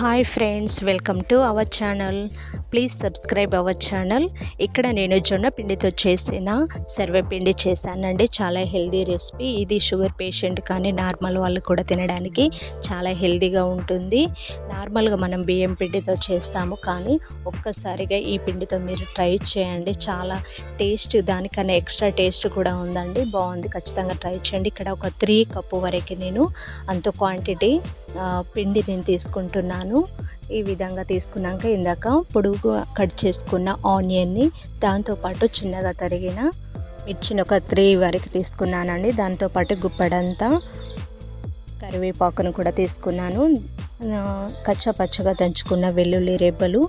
Hi friends, welcome to our channel. Please subscribe our channel. ఇక్కడ నేను జొన్న పిండితో చేసిన సర్వపిండి చేశానండి. చాలా హెల్దీ రెసిపీ ఇది. షుగర్ పేషెంట్ కానీ నార్మల్ వాళ్ళు కూడా తినడానికి చాలా హెల్దీగా ఉంటుంది. నార్మల్గా మనం బియ్యం పిండితో చేస్తాము, కానీ ఒక్కసారిగా ఈ పిండితో మీరు ట్రై చేయండి. చాలా టేస్ట్, దానికన్నా ఎక్స్ట్రా టేస్ట్ కూడా ఉందండి. బాగుంది, ఖచ్చితంగా ట్రై చేయండి. ఇక్కడ ఒక 3 కప్పు వరకు నేను అంత క్వాంటిటీ పిండి నేను తీసుకుంటున్నాను. ఈ విధంగా తీసుకున్నాక ఇందాక పొడుగు కట్ చేసుకున్న ఆనియన్ని, దాంతోపాటు చిన్నగా తరిగిన మిర్చిని ఒక 3 వరకు తీసుకున్నానండి. దాంతోపాటు గుప్పడంతా కరివేపాకును కూడా తీసుకున్నాను. కచ్చా పచ్చగా దంచుకున్న వెల్లుల్లి రెబ్బలు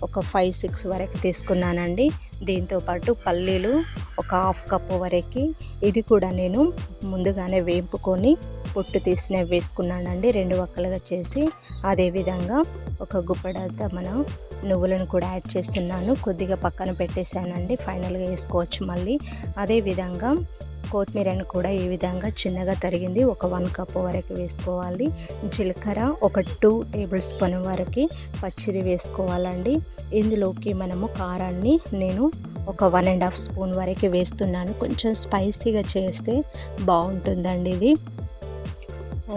ఒక 5-6 వరకు తీసుకున్నానండి. దీంతోపాటు పల్లీలు ఒక 1/2 కప్పు వరకు, ఇది కూడా నేను ముందుగానే వేపుకొని పొట్టు తీసినవి వేసుకున్నానండి, 2 వక్కలుగా చేసి. అదేవిధంగా ఒక గుప్పడంతా మనం నువ్వులను కూడా యాడ్ చేస్తున్నాను. కొద్దిగా పక్కన పెట్టేశానండి, ఫైనల్గా వేసుకోవచ్చు మళ్ళీ. అదేవిధంగా కొత్తిమీరను కూడా ఈ విధంగా చిన్నగా తరిగింది ఒక 1 కప్పు వరకు వేసుకోవాలి. జీలకర్ర ఒక 2 టేబుల్ స్పూన్ వరకు పచ్చిది వేసుకోవాలండి. ఇందులోకి మనము కారాన్ని నేను ఒక 1.5 స్పూన్ వరకు వేస్తున్నాను. కొంచెం స్పైసీగా చేస్తే బాగుంటుందండి ఇది.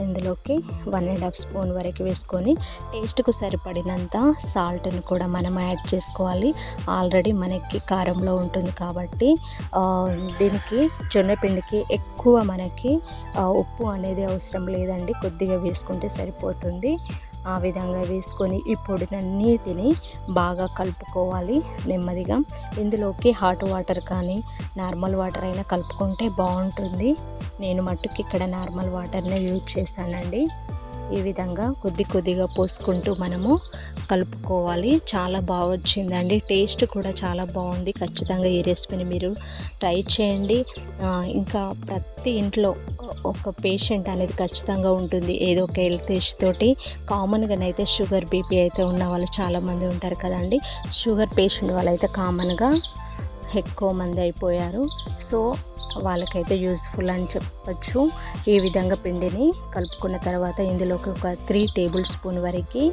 ఇందులోకి 1.5 స్పూన్ వరకు వేసుకొని టేస్ట్కు సరిపడినంత సాల్ట్ని కూడా మనం యాడ్ చేసుకోవాలి. ఆల్రెడీ మనకి కారంలో ఉంటుంది కాబట్టి దీనికి జొన్నపిండికి ఎక్కువ మనకి ఉప్పు అనేది అవసరం లేదండి, కొద్దిగా వేసుకుంటే సరిపోతుంది. ఆ విధంగా వేసుకొని ఈ పొడినన్నిటిని బాగా కలుపుకోవాలి నెమ్మదిగా. ఇందులోకి హాట్ వాటర్ కానీ నార్మల్ వాటర్ అయినా కలుపుకుంటే బాగుంటుంది. నేను మట్టుకి ఇక్కడ నార్మల్ వాటర్నే యూజ్ చేశానండి. ఈ విధంగా కొద్దిగా పోసుకుంటూ మనము కలుపుకోవాలి. చాలా బాగా వచ్చిందండి, టేస్ట్ కూడా చాలా బాగుంది. ఖచ్చితంగా ఈ రెసిపీని మీరు ట్రై చేయండి. ఇంకా ప్రతి ఇంట్లో ఒక పేషెంట్ అనేది ఖచ్చితంగా ఉంటుంది, ఏదో ఒక హెల్త్ ఇష్యూ తోటి. కామన్గానైతే షుగర్ బీపీ అయితే ఉన్న వాళ్ళు చాలామంది ఉంటారు కదండి. షుగర్ పేషెంట్ వాళ్ళైతే కామన్గా ఎక్కువ మంది అయిపోయారు. సో వాళ్ళకైతే యూస్ఫుల్ అని చెప్పచ్చు. ఈ విధంగా పిండిని కలుపుకున్న తర్వాత ఇందులోకి ఒక 3 టేబుల్ స్పూన్ వరకు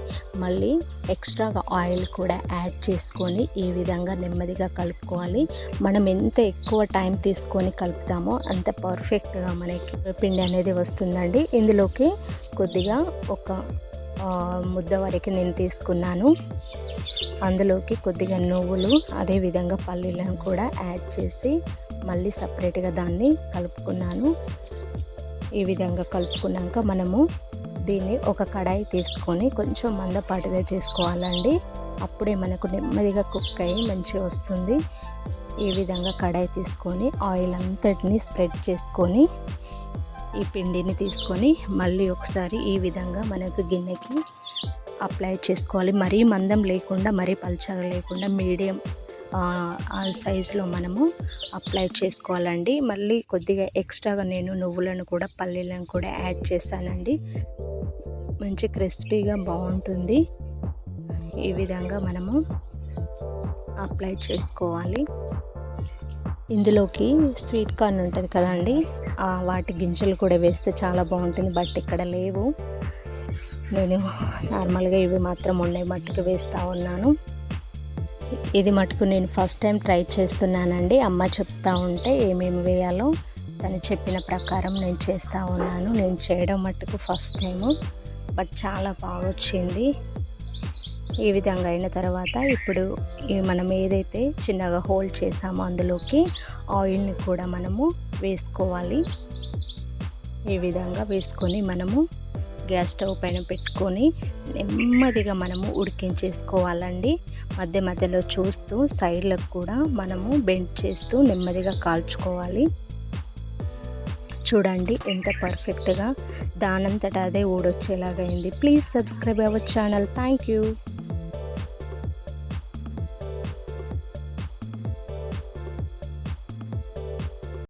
మళ్ళీ ఎక్స్ట్రాగా ఆయిల్ కూడా యాడ్ చేసుకొని ఈ విధంగా నెమ్మదిగా కలుపుకోవాలి. మనం ఎంత ఎక్కువ టైం తీసుకొని కలుపుతామో అంత పర్ఫెక్ట్గా మనకి పిండి అనేది వస్తుందండి. ఇందులోకి కొద్దిగా ఒక ముద్ద వరకు నేను తీసుకున్నాను. అందులోకి కొద్దిగా నువ్వులు, అదేవిధంగా పల్లీలను కూడా యాడ్ చేసి మళ్ళీ సపరేట్గా దాన్ని కలుపుకున్నాను. ఈ విధంగా కలుపుకున్నాక మనము దీన్ని ఒక కడాయి తీసుకొని కొంచెం మందపాటిగా చేసుకోవాలండి. అప్పుడే మనకు నెమ్మదిగా కుక్ అయ్యి మంచిగా వస్తుంది. ఈ విధంగా కడాయి తీసుకొని ఆయిల్ అంతటిని స్ప్రెడ్ చేసుకొని ఈ పిండిని తీసుకొని మళ్ళీ ఒకసారి ఈ విధంగా మనకు గిన్నెకి అప్లై చేసుకోవాలి. మరీ మందం లేకుండా మరీ పల్చగా లేకుండా మీడియం సైజులో మనము అప్లై చేసుకోవాలండి. మళ్ళీ కొద్దిగా ఎక్స్ట్రాగా నేను నువ్వులను కూడా పల్లీలను కూడా యాడ్ చేశానండి. మంచి క్రిస్పీగా బాగుంటుంది. ఈ విధంగా మనము అప్లై చేసుకోవాలి. ఇందులోకి స్వీట్ కార్న్ ఉంటుంది కదండి, వాటి గింజలు కూడా వేస్తే చాలా బాగుంటుంది. బట్ ఇక్కడ లేవు, నేను నార్మల్గా ఇవి మాత్రం ఉండే మట్టుకు వేస్తూ ఉన్నాను. ఇది మటుకు నేను ఫస్ట్ టైం ట్రై చేస్తున్నానండి. అమ్మ చెప్తా ఉంటే ఏమేమి వేయాలో తను చెప్పిన ప్రకారం నేను చేస్తూ ఉన్నాను. నేను చేయడం మట్టుకు ఫస్ట్ టైము, బట్ చాలా బాగా వచ్చింది. ఈ విధంగా అయిన తర్వాత ఇప్పుడు మనం ఏదైతే చిన్నగా హోల్ చేసామో అందులోకి ఆయిల్ని కూడా మనము వేసుకోవాలి. ఈ విధంగా వేసుకొని మనము గ్యాస్ స్టవ్ పైన పెట్టుకొని నెమ్మదిగా మనము ఉడికించేసుకోవాలండి. మధ్య మధ్యలో చూస్తూ సైడ్లకు కూడా మనము బెండ్ చేస్తూ నెమ్మదిగా కాల్చుకోవాలి. చూడండి ఎంత పర్ఫెక్ట్గా దానంతటా అదే ఊడొచ్చేలాగా అయింది. Please subscribe our channel. Thank you.